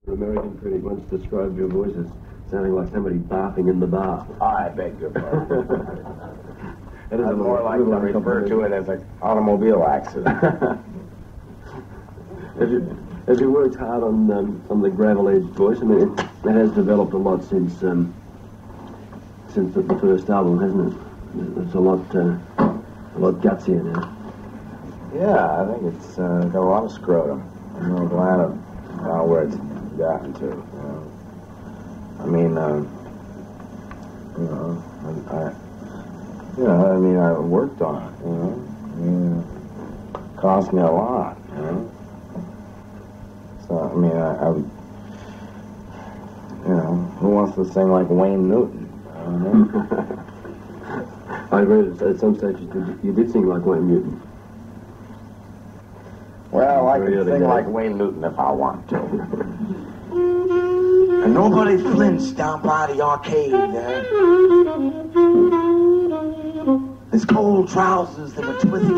An American critic once described your voice as sounding like somebody barfing in the bar. I beg your pardon. I'd more like to refer to it as an automobile accident. Have you worked hard on the gravel-edged voice? I mean, it has developed a lot since the first album, hasn't it? It's a lot gutsier now. Yeah, I think it's got a lot of scrotum. I'm real glad of where it's gotten to. You know? I mean, I worked on it. You know, I mean, it cost me a lot. You know, so I mean, who wants to sing like Wayne Newton? I don't know. I read at some stage you did sing like Wayne Newton. Well, I can sing like Wayne Newton if I want to. And nobody flinched down by the arcade there. His cold trousers, they were twisted.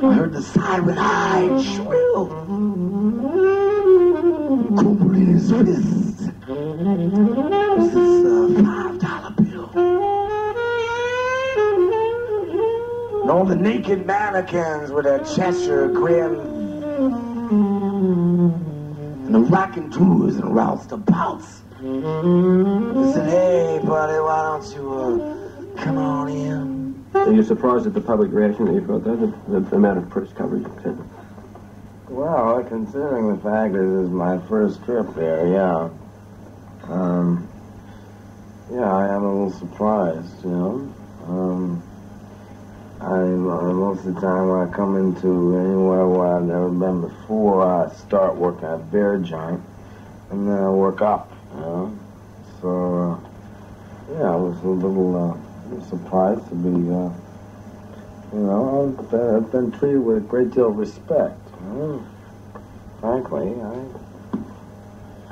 I heard the siren hide shrill. Cool in his fist was this $5 bill. And all the naked mannequins with their Cheshire grins and the rockin' tours and roustabouts. They said, hey, buddy, why don't you come on in? Are you surprised at the public reaction that you've got, though? The amount of press coverage, etc.? Well, considering the fact that this is my first trip there, yeah. I am a little surprised, you know. Most of the time when I come into anywhere where I've never been before, I start working at beer joint, and then I work up, you know. So, I was a little surprised to be, I've been treated with a great deal of respect. You know? Frankly, I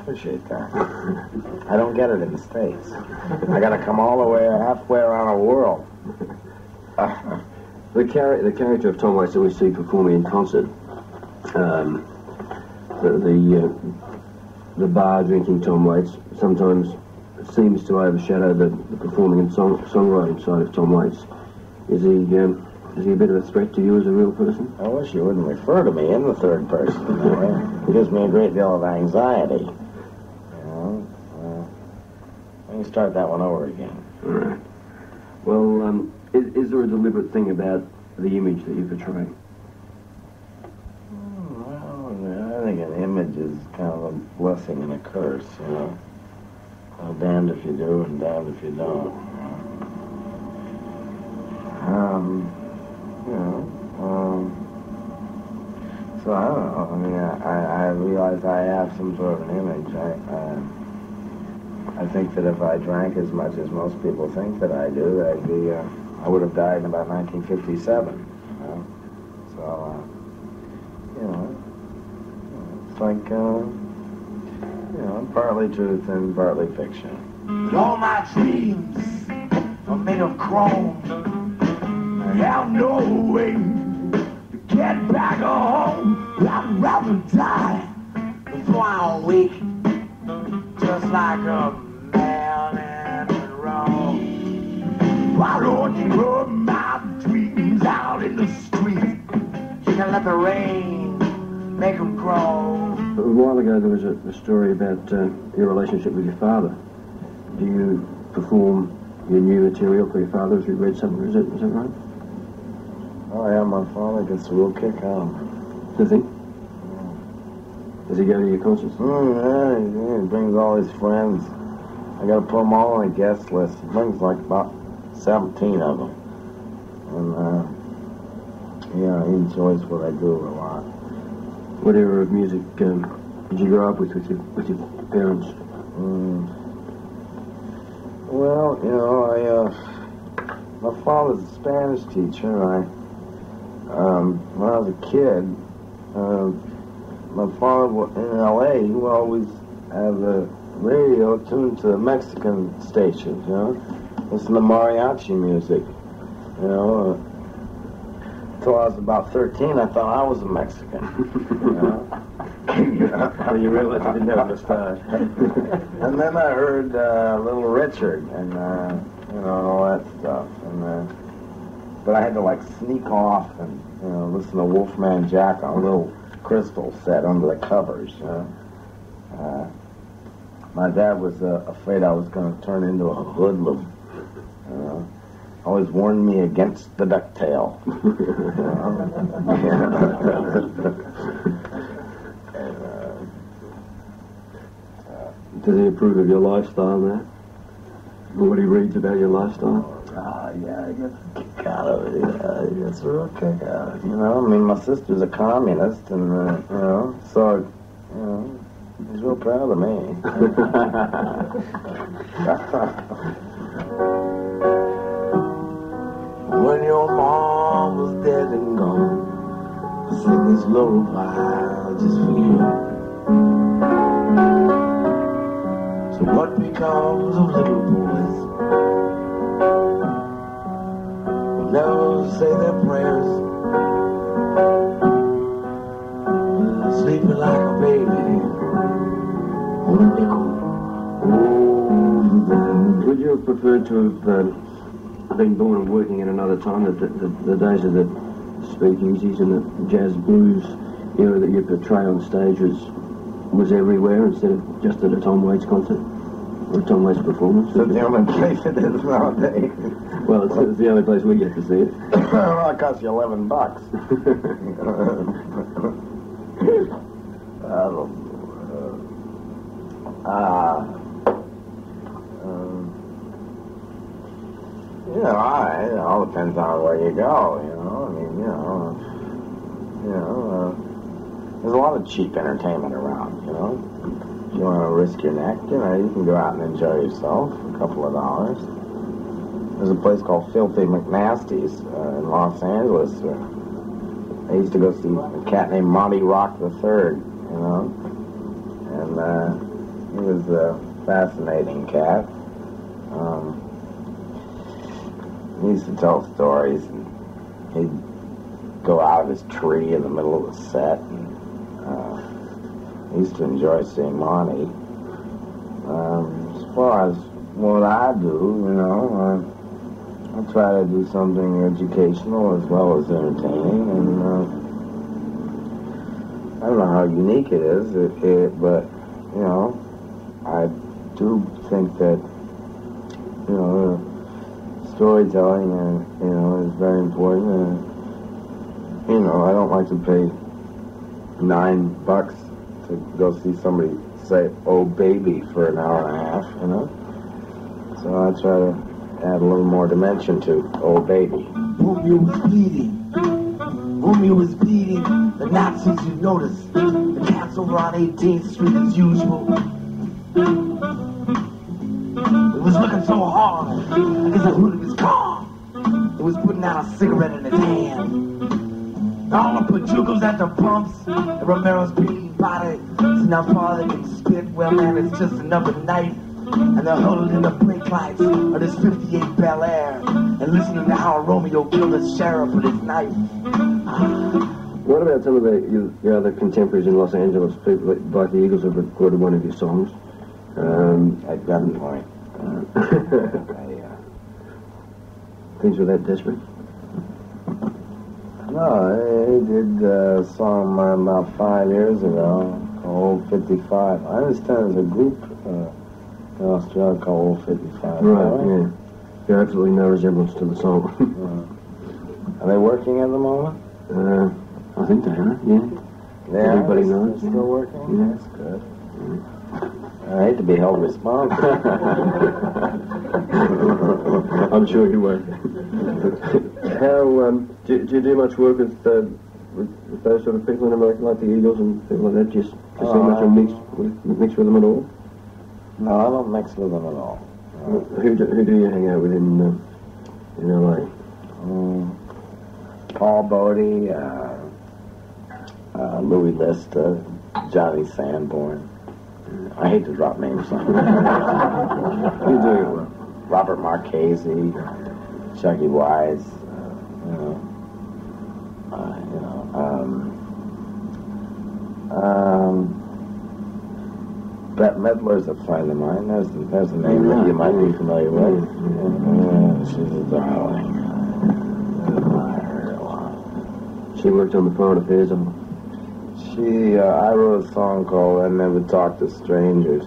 appreciate that. I don't get it in the States. I gotta come all the way, halfway around the world. The character of Tom Waits that we see performing in concert, the bar drinking Tom Waits sometimes seems to overshadow the performing and songwriting side of Tom Waits. Is he a bit of a threat to you as a real person? I wish you wouldn't refer to me in the third person. It gives me a great deal of anxiety. You know, let me start that one over again. All right. Well, is there a deliberate thing about the image that you portray? Well, I think an image is kind of a blessing and a curse, you know. Damned if you do and damned if you don't. So I don't know. I mean, I realize I have some sort of an image. I think that if I drank as much as most people think that I do, I would have died in about 1957. You know? So, it's like, partly truth and partly fiction. All my dreams are made of chrome. I have no way to get back home. I'd rather die before I wake, just like a man in Rome. Why don't you put my dreams out in the street? You can let the rain make them grow. A while ago there was a story about your relationship with your father. Do you perform your new material for your father as we read something? Is that right? Oh yeah, my father gets a real kick out of me. Does he? Does he go to your concerts? Yeah, he brings all his friends. I gotta put them all on a guest list. He brings like about 17 of them. And, he enjoys what I do a lot. What era of music did you grow up with your parents? Well, my father's a Spanish teacher, and when I was a kid, my father in L.A., he would always have the radio tuned to the Mexican stations, listen to mariachi music, Until I was about 13, I thought I was a Mexican. Well, you realize you didn't have a mustache. And then I heard Little Richard and, and all that stuff. And but I had to, like, sneak off and, listen to Wolfman Jack on a little crystal set under the covers, My dad was afraid I was going to turn into a hoodlum. Always warned me against the ducktail. Does he approve of your lifestyle now? Or what he reads about your lifestyle? Yeah, I get a kick out of it. Yeah, he gets a real kick out of it. I mean, my sister's a communist, and, so, he's real proud of me. When your mom was dead and gone, I sing this lullaby just for you. So what becomes of little boys who never say their prayers, sleeping like a baby on a nickel over them. Would you have preferred to have been born and working in another time, the days of the speakeasies and the jazz blues era that you portray on stage was everywhere instead of just at a Tom Waits concert or a Tom Waits performance? It's the only place it is nowadays. Well, it's the only place we get to see it. Well, it costs you $11. It all depends on where you go, I mean, there's a lot of cheap entertainment around, If you want to risk your neck, you can go out and enjoy yourself for a couple of dollars. There's a place called Filthy McNasty's in Los Angeles. I used to go see a cat named Monty Rock III, and he was a fascinating cat. He used to tell stories, and he'd go out of his tree in the middle of the set, and I used to enjoy seeing Monty. As far as what I do, I try to do something educational as well as entertaining, and I don't know how unique it is, but, I do think that, storytelling, is very important. I don't like to pay $9 to go see somebody say, "Oh, baby," for an hour and a half, So I try to add a little more dimension to "Oh, baby." Romeo was bleeding. Romeo was bleeding. The Nazis, you notice. The cats over on 18th Street as usual. It was looking so hard. I guess the hood was gone. It was putting out a cigarette in his hand. All the Pachucos at the pumps. The Romero's beating body. See how far they can spit. Well, man, it's just another night. And they're huddled in the brake lights of this 58 Bel Air and listening to how Romeo killed the sheriff with his knife. What about some of your other contemporaries in Los Angeles? People like the Eagles have recorded one of your songs. At gunpoint. Things were that desperate? No, he did a song about 5 years ago called Old 55. I understand there's a group in Australia called Old 55. Right, yeah. There's absolutely no resemblance to the song. Are they working at the moment? I think they are, yeah. Everybody knows. They're still working? Yeah. That's good. I hate to be held responsible. I'm sure you won't. How, do you do much work with those sort of people in America, like the Eagles and people like that? Just see much mix with them at all? No, I don't mix with them at all. Who do you hang out with in LA? Paul Bodie, Louis Lista, Johnny Sanborn. I hate to drop names on you. You're doing it well. Robert Marchese, Chucky Wise, Bette Midler's a friend of mine. There's a name that you might be familiar with. She's a darling. I admire her a lot. She worked on the Foreign Affairs album. I wrote a song called I Never Talk to Strangers.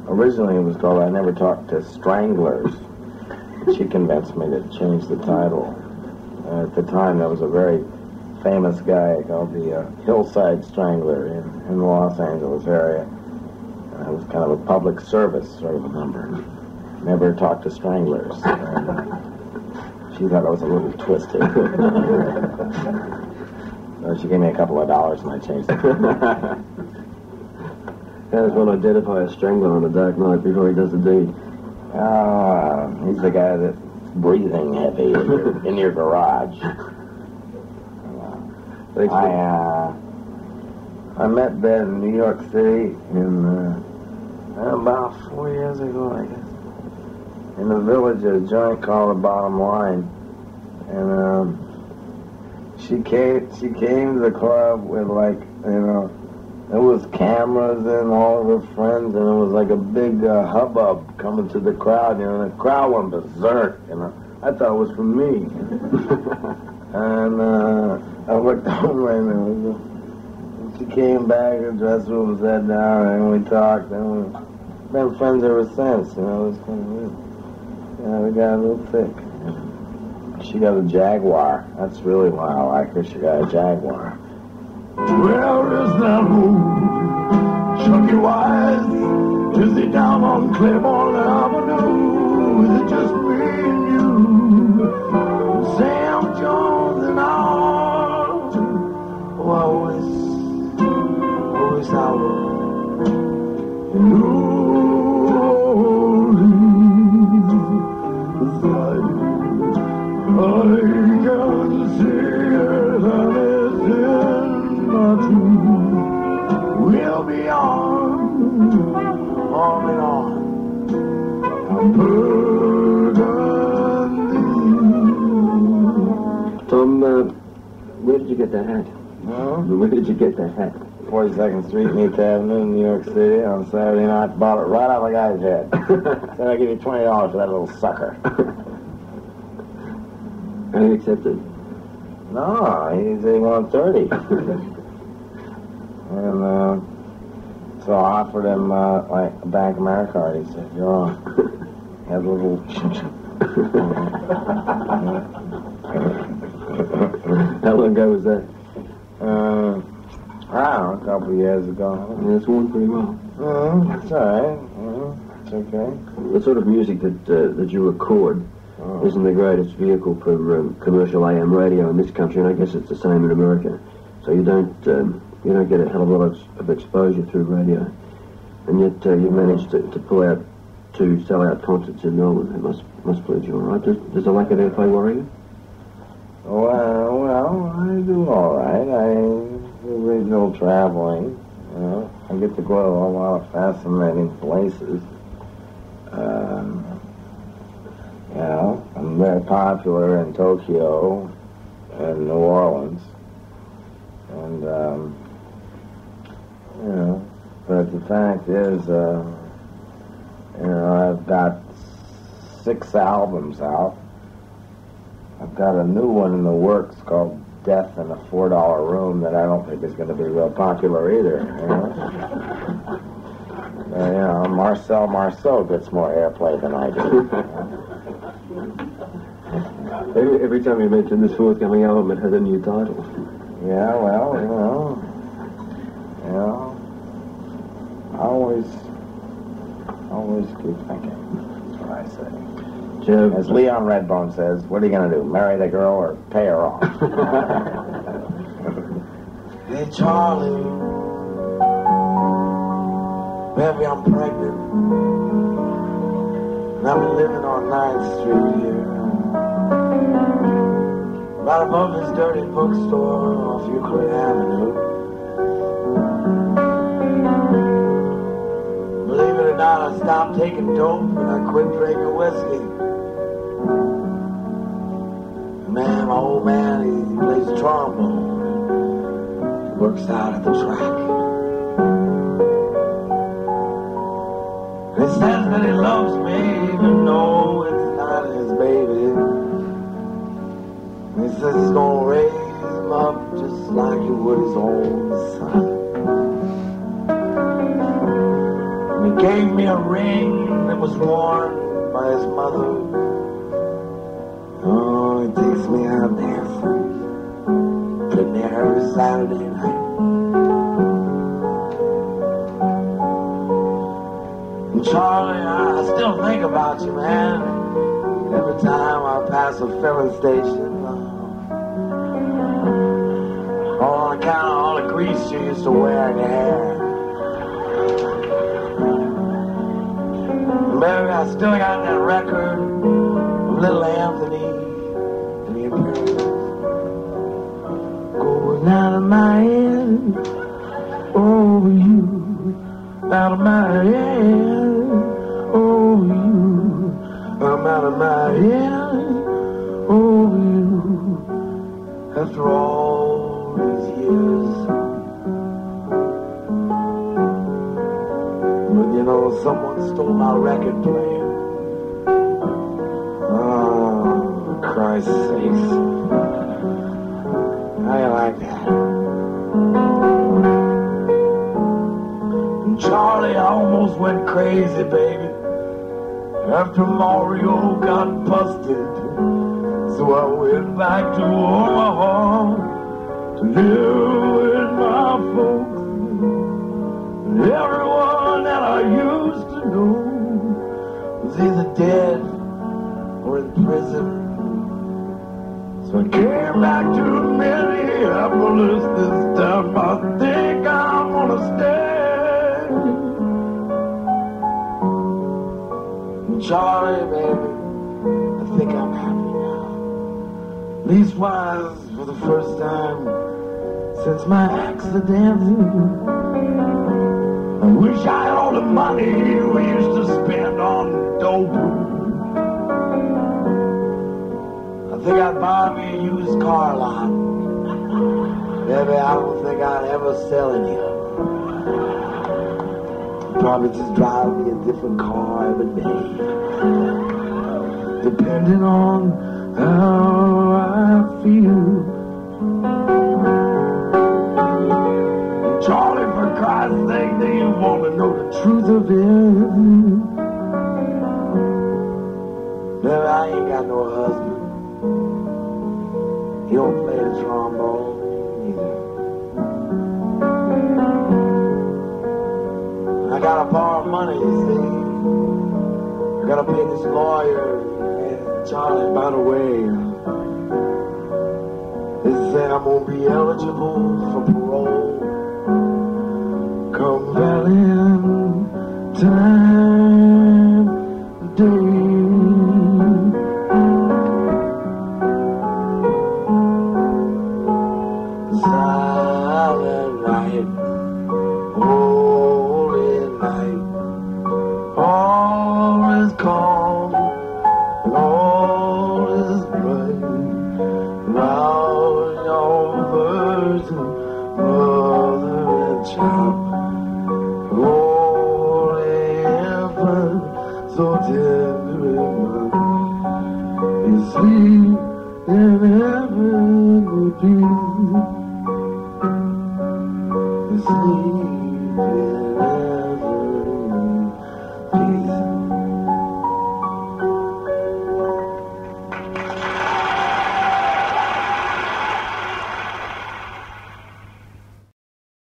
Originally it was called I Never Talk to Stranglers. She convinced me to change the title. At the time there was a very famous guy called the Hillside Strangler in the Los Angeles area. And it was kind of a public service sort of a number. Never Talk to Stranglers. She thought I was a little twisted. So she gave me a couple of dollars and I changed it. How does one identify a strangler on a dark night before he does the deed? He's the guy that's breathing heavy in your garage. I met Ben in New York City about 4 years ago, I guess. In the village at a joint called the Bottom Line. And she came to the club with there was cameras and all of her friends, and it was like a big hubbub coming to the crowd, and the crowd went berserk, I thought it was for me. And I looked over, and she came back, her dressing room was set down, and we talked, and we've been friends ever since, it was kind of weird. Yeah, we got a little thick. She got a Jaguar. That's really why I like her. She got a Jaguar. Where is that road? Chucky Wise, is it down on Claiborne Avenue? Is it just me and you? Sam Jones and all. Oh, I wish I was in New Orleans. I can see it and it's in my dreams. We'll be on and on. Tom, where did you get that hat? Huh? Where did you get that hat? 42nd Street, 8th Avenue, New York City, on Saturday night. Bought it right off a guy's head. Said I'll give you $20 for that little sucker. And he accepted. No, he said he wanted 30. And so I offered him like a Bank of America card. He said, "You're on." He had a little. How long ago was that? I don't know, a couple of years ago. Yeah, it's worn pretty well. It's all right. It's okay. The sort of music that you record isn't the greatest vehicle for commercial AM radio in this country, and I guess it's the same in America. So you don't get a hell of a lot of exposure through radio, and yet you've managed to pull out 2 sell-out concerts in Melbourne. It must please you, all right? Does the lack of airplay worry you? Well, I do all right. I do regional traveling. I get to go to a lot of fascinating places. I'm very popular in Tokyo and New Orleans. And, but the fact is, I've got 6 albums out. I've got a new one in the works called Death in a $4 Room that I don't think is going to be real popular either, Marcel gets more airplay than I do. Every time you mention this forthcoming album, it has a new title. Yeah, well, I always keep thinking. That's what I say. Joe, as Leon Redbone says, what are you going to do, marry the girl or pay her off? Hey, Charlie, baby, I'm pregnant. And I've been living on 9th Street here. Right above this dirty bookstore off Euclid Avenue. Believe it or not, I stopped taking dope and I quit drinking whiskey. Man, my old man, he plays trombone. works out at the track. He says that he loves me, even though it's not his baby. He says he's gonna raise him up just like he would his own son. And he gave me a ring that was worn by his mother. Oh, he takes me out dancing, putting there every Saturday night. And Charlie, I still think about you, man. Every time I pass a filling station. On account of all the grease you used to wear in your hair. And baby, I still got that record of Little Anthony and the Imperials. Going out of my head, over you. Out of my head, over you. I'm out of my head, over you. After all these years. But you know, someone stole my record player. Oh, for Christ's sakes. How you like that? And Charlie, I almost went crazy, baby. After Mario got busted. So I went back to Omaha to live with my folks. And everyone that I used to know was either dead or in prison. So I came back to Minneapolis this time. I think I'm gonna stay. And Charlie, baby, I think I'm happy. Leastwise, for the first time since my accident. I wish I had all the money we used to spend on dope. I think I'd buy me a used car lot. Maybe I don't think I'd ever sell any of them. Probably just drive me a different car every day. Depending on how I feel. And Charlie, for Christ's sake, do you want to know the truth of it? Baby, I ain't got no husband. He don't play the trombone either. I gotta borrow money, you see. I gotta pay this lawyer. Charlie, by the way, they say I'm gonna be eligible for parole come Valentine Day. Silent night, holy night, all is calm and all is bright. Round your virgin mother and child, holy infant, so tender and mild, you sleep in heavenly peace.